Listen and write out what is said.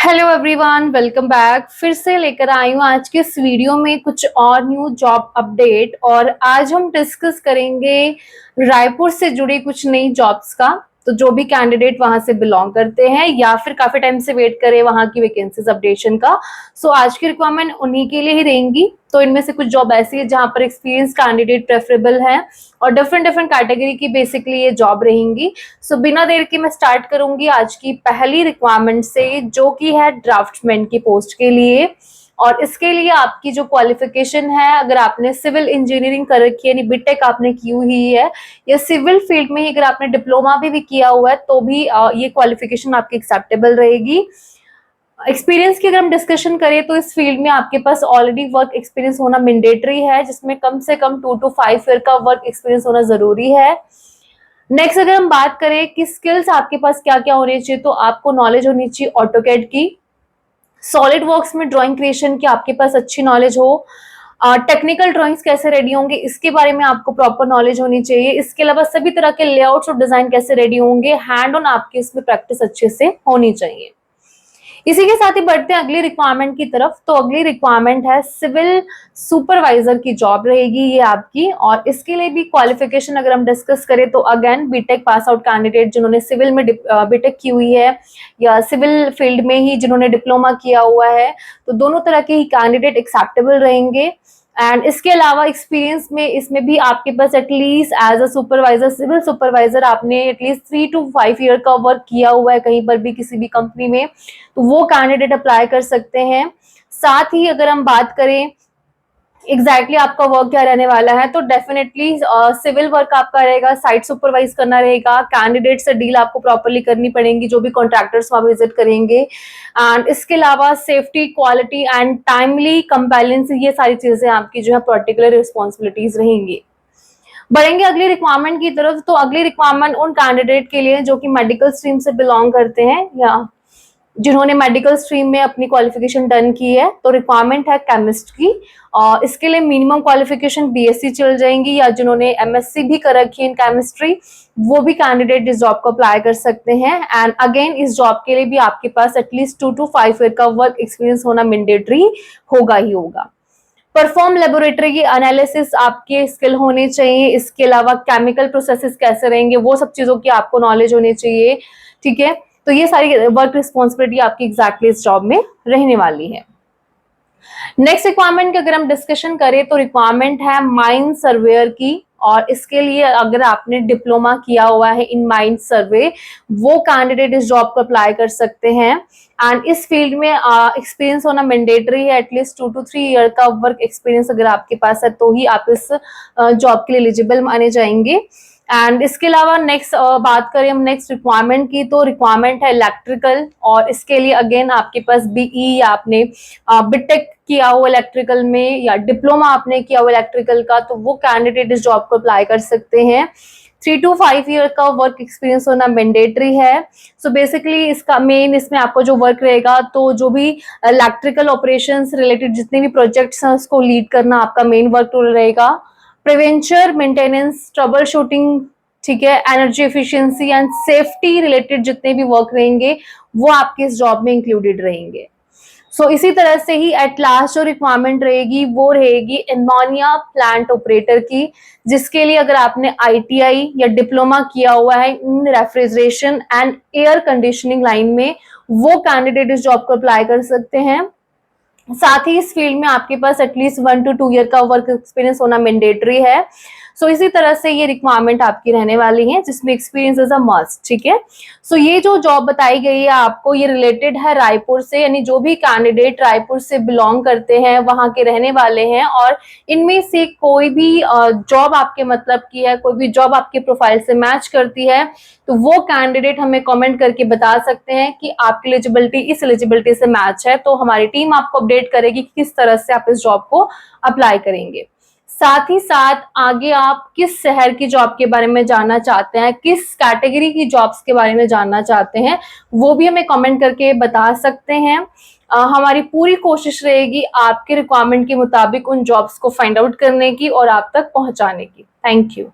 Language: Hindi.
Hello everyone, welcome back. फिर से लेकर आई हूँ आज के इस वीडियो में कुछ और न्यू जॉब अपडेट। और आज हम डिस्कस करेंगे रायपुर से जुड़ी कुछ नई जॉब्स का। तो जो भी कैंडिडेट वहां से बिलोंग करते हैं या फिर काफी टाइम से वेट करे वहां की वैकेंसीज अपडेशन का, सो आज की रिक्वायरमेंट उन्हीं के लिए ही रहेंगी। तो इनमें से कुछ जॉब ऐसी है जहां पर एक्सपीरियंस कैंडिडेट प्रेफरेबल है और डिफरेंट डिफरेंट कैटेगरी की बेसिकली ये जॉब रहेंगी। सो बिना देर के मैं स्टार्ट करूंगी आज की पहली रिक्वायरमेंट से, जो कि है ड्राफ्टमैन की पोस्ट के लिए। और इसके लिए आपकी जो क्वालिफिकेशन है, अगर आपने सिविल इंजीनियरिंग कर रखी है यानी बीटेक आपने की हुई है, या सिविल फील्ड में ही अगर आपने डिप्लोमा भी किया हुआ है तो भी ये क्वालिफिकेशन आपकी एक्सेप्टेबल रहेगी। एक्सपीरियंस की अगर हम डिस्कशन करें तो इस फील्ड में आपके पास ऑलरेडी वर्क एक्सपीरियंस होना मैंडेटरी है, जिसमें कम से कम 2 to 5 ईयर का वर्क एक्सपीरियंस होना जरूरी है। नेक्स्ट अगर हम बात करें कि स्किल्स आपके पास क्या क्या होनी चाहिए, तो आपको नॉलेज होनी चाहिए ऑटोकैड की, सॉलिड वर्क्स में ड्राइंग क्रिएशन की आपके पास अच्छी नॉलेज हो, टेक्निकल ड्राइंग्स कैसे रेडी होंगे इसके बारे में आपको प्रॉपर नॉलेज होनी चाहिए। इसके अलावा सभी तरह के लेआउट्स और डिजाइन कैसे रेडी होंगे, हैंड ऑन आपकी इसमें प्रैक्टिस अच्छे से होनी चाहिए। इसी के साथ ही बढ़ते हैं अगली रिक्वायरमेंट की तरफ। तो अगली रिक्वायरमेंट है सिविल सुपरवाइजर की जॉब रहेगी ये आपकी। और इसके लिए भी क्वालिफिकेशन अगर हम डिस्कस करें तो again BTech pass out candidate जिन्होंने सिविल में बीटेक की हुई है या सिविल फील्ड में ही जिन्होंने डिप्लोमा किया हुआ है, तो दोनों तरह के ही कैंडिडेट एक्सेप्टेबल रहेंगे। एंड इसके अलावा एक्सपीरियंस में इसमें भी आपके पास at least as a supervisor, civil supervisor आपने एटलीस्ट 3 to 5 ईयर का वर्क किया हुआ है कहीं पर भी किसी भी कंपनी में, तो वो कैंडिडेट अप्लाई कर सकते हैं। साथ ही अगर हम बात करें एग्जैक्टली आपका वर्क क्या रहने वाला है, तो डेफिनेटली सिविल वर्क आपका रहेगा, साइट सुपरवाइज करना रहेगा, कैंडिडेट से डील आपको प्रॉपर्ली करनी पड़ेगी जो भी कॉन्ट्रैक्टर्स वहां विजिट करेंगे। एंड इसके अलावा safety, quality and timely compliance, ये सारी चीजें आपकी जो है पर्टिकुलर रिस्पॉन्सिबिलिटीज रहेंगी। बढ़ेंगे अगली रिक्वायरमेंट की तरफ। तो अगली रिक्वायरमेंट उन कैंडिडेट के लिए जो कि मेडिकल स्ट्रीम से बिलोंग करते हैं या जिन्होंने मेडिकल स्ट्रीम में अपनी क्वालिफिकेशन डन की है। तो रिक्वायरमेंट है केमिस्ट की, और इसके लिए मिनिमम क्वालिफिकेशन बीएससी चल जाएंगी, या जिन्होंने एमएससी भी कर रखी है इन केमिस्ट्री वो भी कैंडिडेट इस जॉब को अप्लाई कर सकते हैं। एंड अगेन इस जॉब के लिए भी आपके पास एटलीस्ट 2 to 5 ईयर का वर्क एक्सपीरियंस होना मैंडेटरी होगा ही होगा। परफॉर्म लेबोरेटरी की एनालिसिस आपके स्किल होने चाहिए। इसके अलावा केमिकल प्रोसेसेस कैसे रहेंगे वो सब चीजों की आपको नॉलेज होनी चाहिए। ठीक है, तो ये सारी वर्क रिस्पॉन्सिबिलिटी आपकी एग्जैक्टली इस जॉब में रहने वाली है। नेक्स्ट रिक्वायरमेंट की अगर हम डिस्कशन करें तो रिक्वायरमेंट है माइन सर्वेयर की। और इसके लिए अगर आपने डिप्लोमा किया हुआ है इन माइन सर्वे, वो कैंडिडेट इस जॉब को अप्लाई कर सकते हैं। एंड इस फील्ड में एक्सपीरियंस होना मैंडेटरी है, एटलीस्ट 2 to 3 ईयर का वर्क एक्सपीरियंस अगर आपके पास है तो ही आप इस जॉब के लिए एलिजिबल माने जाएंगे। एंड इसके अलावा नेक्स्ट बात करें हम नेक्स्ट रिक्वायरमेंट की, तो रिक्वायरमेंट है इलेक्ट्रिकल। और इसके लिए अगेन आपके पास बीई या आपने बीटेक किया हुआ इलेक्ट्रिकल में या डिप्लोमा आपने किया हुआ इलेक्ट्रिकल का, तो वो कैंडिडेट इस जॉब को अप्लाई कर सकते हैं। 3 to 5 ईयर का वर्क एक्सपीरियंस होना मैंडेटरी है। सो बेसिकली इसका मेन इसमें आपको जो वर्क रहेगा, तो जो भी इलेक्ट्रिकल ऑपरेशंस रिलेटेड जितने भी प्रोजेक्ट्स हैं उसको लीड करना आपका मेन वर्क रोल रहेगा। प्रिवेंचर, मेंटेनेंस, ट्रबल शूटिंग, ठीक है, energy efficiency and safety related जितने भी वर्क रहेंगे वो आपके इस जॉब में इंक्लूडेड रहेंगे। सो इसी तरह से ही एट लास्ट जो रिक्वायरमेंट रहेगी वो रहेगी अमोनिया प्लांट ऑपरेटर की, जिसके लिए अगर आपने आईटीआई या डिप्लोमा किया हुआ है in refrigeration and air conditioning line में, वो कैंडिडेट इस जॉब को अप्लाई कर सकते हैं। साथ ही इस फील्ड में आपके पास एटलीस्ट 1 to 2 ईयर का वर्क एक्सपीरियंस होना मैंडेटरी है। सो इसी तरह से ये रिक्वायरमेंट आपकी रहने वाली है जिसमें एक्सपीरियंस इज अ मस्ट। ठीक है, सो ये जो जॉब बताई गई है आपको ये रिलेटेड है रायपुर से, यानी जो भी कैंडिडेट रायपुर से बिलोंग करते हैं वहां के रहने वाले हैं, और इनमें से कोई भी जॉब आपके मतलब की है, कोई भी जॉब आपके प्रोफाइल से मैच करती है, तो वो कैंडिडेट हमें कमेंट करके बता सकते हैं कि आपकी एलिजिबिलिटी इस एलिजिबिलिटी से मैच है। तो हमारी टीम आपको अपडेट करेगी कि किस तरह से आप इस जॉब को अप्लाई करेंगे। साथ ही साथ आगे आप किस शहर की जॉब के बारे में जानना चाहते हैं, किस कैटेगरी की जॉब्स के बारे में जानना चाहते हैं, वो भी हमें कमेंट करके बता सकते हैं। हमारी पूरी कोशिश रहेगी आपके रिक्वायरमेंट के मुताबिक उन जॉब्स को फाइंड आउट करने की और आप तक पहुंचाने की। Thank you.